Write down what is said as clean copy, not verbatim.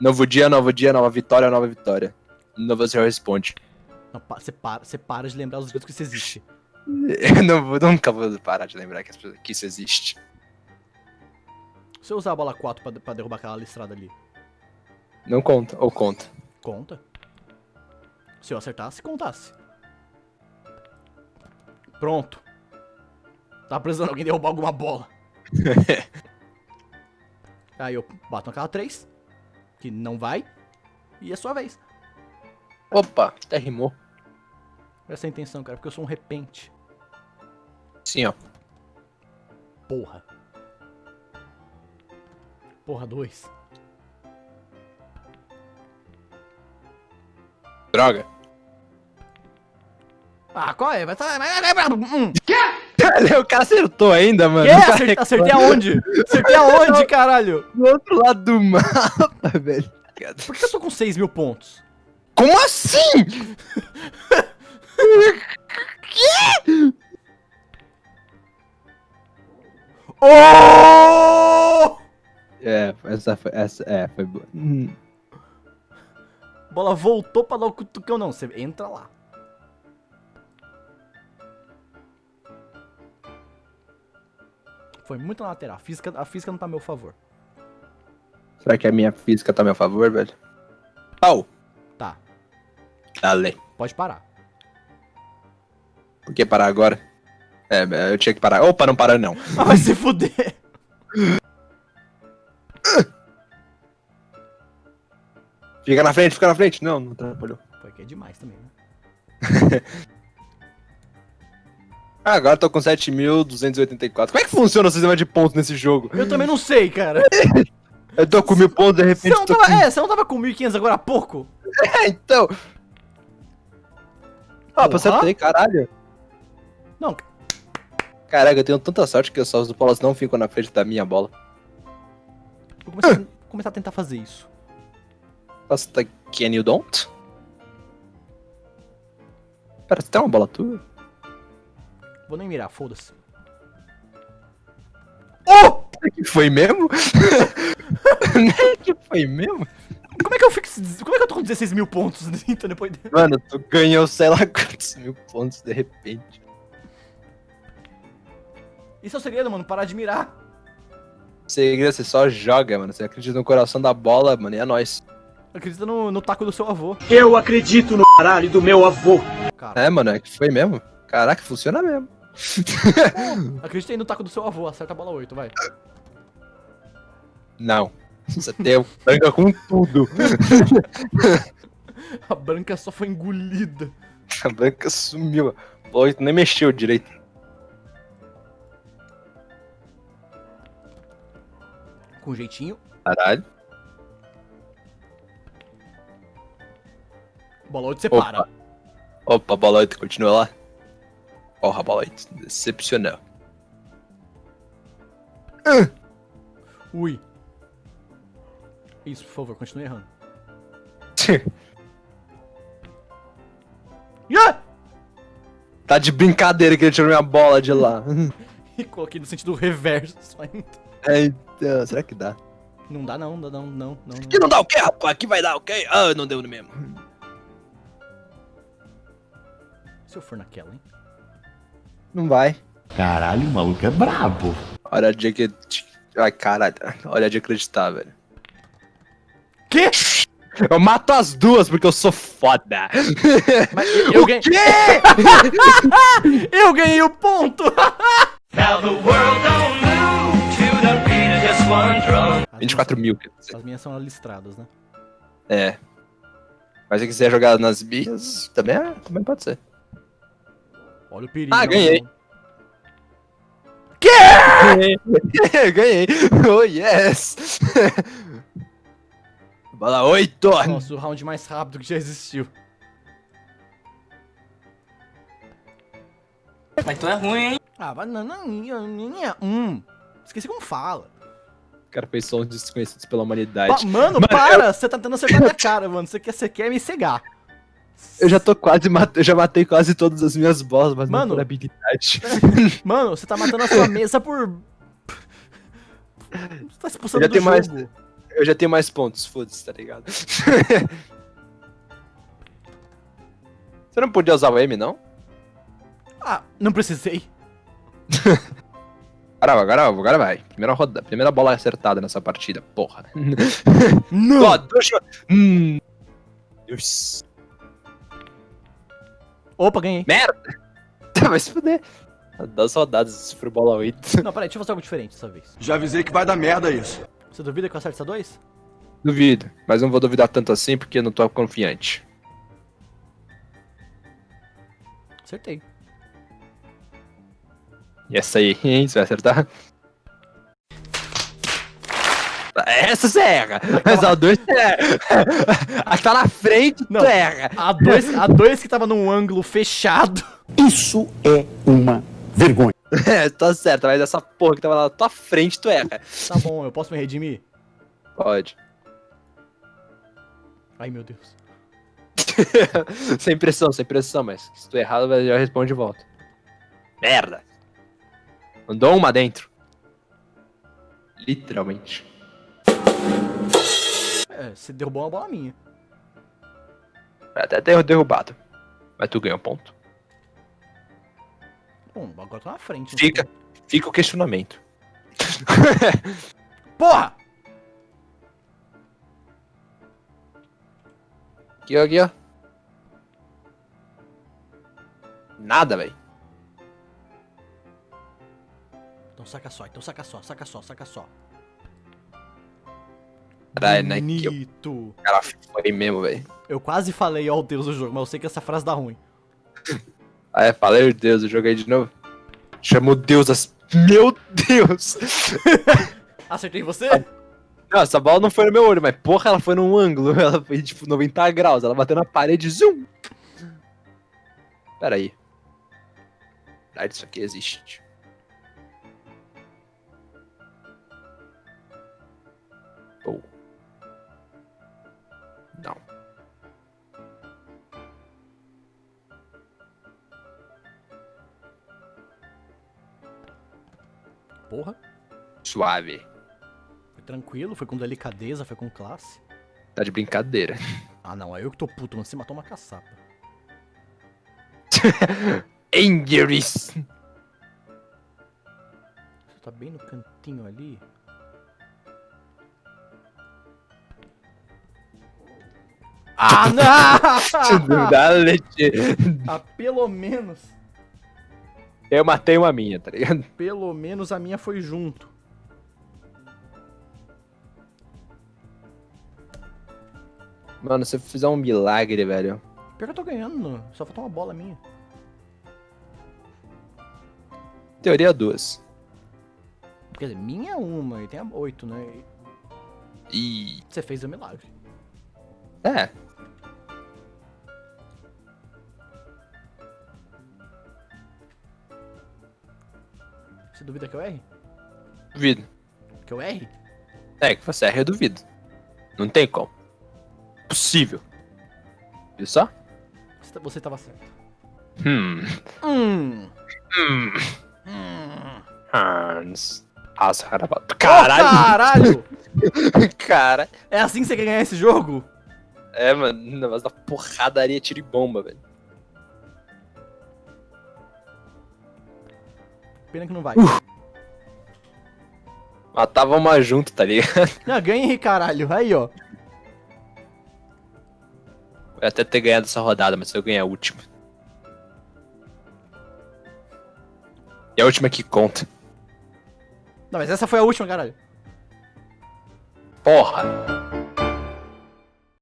Novo dia, nova vitória, nova vitória. Novo você responde. Não, você para de lembrar os dias que isso existe. Eu nunca vou parar de lembrar que isso existe. Se eu usar a bola 4 pra derrubar aquela listrada ali, Não conta, ou conta. conta? Se eu acertasse, contasse. Pronto. Tava precisando alguém derrubar alguma bola. Aí eu bato naquela 3, que não vai, e é sua vez. Opa, até rimou. Essa é a intenção, cara, porque eu sou um repente. Sim, ó. Porra. Porra, 2. Droga. Ah, qual é? Vai tá. O cara acertou ainda, mano. Que? O cara Acertei aonde? Acertei aonde, caralho? do outro lado do mapa, velho. Por que eu tô com 6 mil pontos? Como assim? Oh! Essa foi boa. Bola voltou pra dar o cutucão, não. Você entra lá. Foi muito na lateral. A física não tá a meu favor. Será que a minha física tá a meu favor, velho? Au! Tá, Dale. pode parar. Por que parar agora? Eu tinha que parar. Opa, não para não. Ah, vai se fuder. Fica na frente, fica na frente. Não atrapalhou. Pô, que é demais também, né? Ah, agora eu tô com 7.284. Como é que funciona o sistema de pontos nesse jogo? Eu também não sei, cara. Eu tô com 1.000 pontos, de repente tô com... Você não tava com 1.500 agora há pouco? Então... Ah, Porra. acertei, caralho. Não. Caraca, eu tenho tanta sorte que os salvos do Paulo não ficam na frente da minha bola. Vou começar a tentar fazer isso. Nossa, tá... Can you don't? Pera, você tem uma bola tua? Vou nem mirar, foda-se. Oh! Que foi mesmo? Que foi mesmo? Como é que eu tô com 16 mil pontos então depois de... Mano, tu ganhou sei lá quantos mil pontos de repente. Isso é o segredo, mano, parar de mirar. Segredo, você só joga, mano. Você acredita no coração da bola, mano, e é nóis. Acredita no taco do seu avô. Eu acredito no caralho do meu avô. Cara, É, mano, é que foi mesmo. Caraca, funciona mesmo. acredita aí no taco do seu avô, acerta a bola 8, vai. Não. Você tem branca com tudo. A branca só foi engolida. A branca sumiu. O 8 nem mexeu direito. Com jeitinho. Caralho. Bola 8 você Opa. para. Opa, bola 8, continua lá. Porra, bola 8. Decepcionou. Ui. Isso, por favor, continue errando. Yeah! Tá de brincadeira que ele tirou minha bola de lá. E coloquei no sentido reverso só ainda. É, então, será que dá? Não dá não, não. Aqui não dá o quê, rapaz? Aqui vai dar o quê? Ah, não deu mesmo. Se eu for naquela, hein? Não vai. Caralho, o maluco é brabo. Hora de que... Ai, caralho. Hora de acreditar, velho. Quê? Eu mato as duas porque eu sou foda. Mas eu ganhei. Quê? Eu ganhei o ponto! Now the world don't move to the beat of just one drum. 24 mil, quer dizer. As minhas são listradas, né? É. Mas se quiser jogar nas bias, também pode ser. Olha o perigo. Ah, ganhei. Quê? Ganhei. Oh, yes. Bola 8. Nossa, o round mais rápido que já existiu. Mas tu é ruim, hein? Ah, vai não. Esqueci como fala. O cara fez sons desconhecidos pela humanidade. Mano, para! Você tá tentando acertar minha cara, mano. Você quer me cegar. Eu já tô eu já matei quase todas as minhas bolas, mas Mano. não por habilidade. Mano, você tá matando a sua mesa por... Você tá expulsando Eu já do tenho jogo. Eu já tenho mais pontos, foda-se, tá ligado? Você não podia usar o M, não? Ah, não precisei. Agora vai. Primeira bola acertada nessa partida, porra. Não! Ó, deixa... Deus. Opa, ganhei. Merda! Vai se fuder. Das rodadas, se for bola 8. Não, peraí, deixa eu fazer algo diferente dessa vez. Já avisei que vai dar merda isso. Você duvida que eu acerte essa 2? Duvido, mas não vou duvidar tanto assim porque eu não tô confiante. Acertei. E essa aí, hein? Você vai acertar? Essa você erra! Mas a 2 você erra! A que tá na frente, Não. tu erra! A2 que tava num ângulo fechado. Isso é uma vergonha. Tá certo, mas essa porra que tava na tua frente, tu erra. Tá bom, eu posso me redimir? Pode. Ai, meu Deus. sem pressão, mas se tu errar, já responde de volta. Merda! Mandou uma dentro. Literalmente. É, você derrubou uma bola minha. Até ter derrubado. Mas tu ganhou ponto. Bom, agora eu tô na frente. Fica o questionamento. Porra! Aqui, ó. Nada, velho. Então saca só. Caralho, né? Que o Bonito. cara foi mesmo, velho. Eu quase falei, ó, o Deus do jogo, mas eu sei que essa frase dá ruim. Ah, é, falei, Deus, eu joguei de novo. Chamou Deus as... Meu Deus! Acertei você? Não, essa bola não foi no meu olho, mas porra, ela foi num ângulo. Ela foi tipo 90 graus. Ela bateu na parede, zoom! Pera aí. Verdade, isso aqui existe. Pô. Não. Porra. Suave. Foi tranquilo, foi com delicadeza, foi com classe. Tá de brincadeira. Ah, não, é eu que tô puto, mano. Você matou uma caçapa. Injuries. Você tá bem no cantinho ali. Ah, não! Dá leite. Ah, pelo menos. Eu matei uma minha, tá ligado? Pelo menos a minha foi junto. Mano, se eu fizer um milagre, velho. Pior que eu tô ganhando, só faltou uma bola minha. Teoria 2. Quer dizer, minha é uma, e tem a 8, né? E. Você fez o milagre. É. Você duvida que eu erre? Duvido. Que eu erre? É, que você erra, eu duvido. Não tem como. Possível. Viu só? Você tava certo. Hum. Hum. Hans. Caralho! Caralho! Caralho! Cara. É assim que você quer ganhar esse jogo? É, mano, negócio da porradaria, tiro e bomba, velho. Pena que não vai. Matava uma junto, tá ligado? Ah, ganhei, caralho. Aí, ó. Eu ia até ter ganhado essa rodada, mas eu ganhei a última. E a última que conta. Não, mas essa foi a última, caralho. Porra!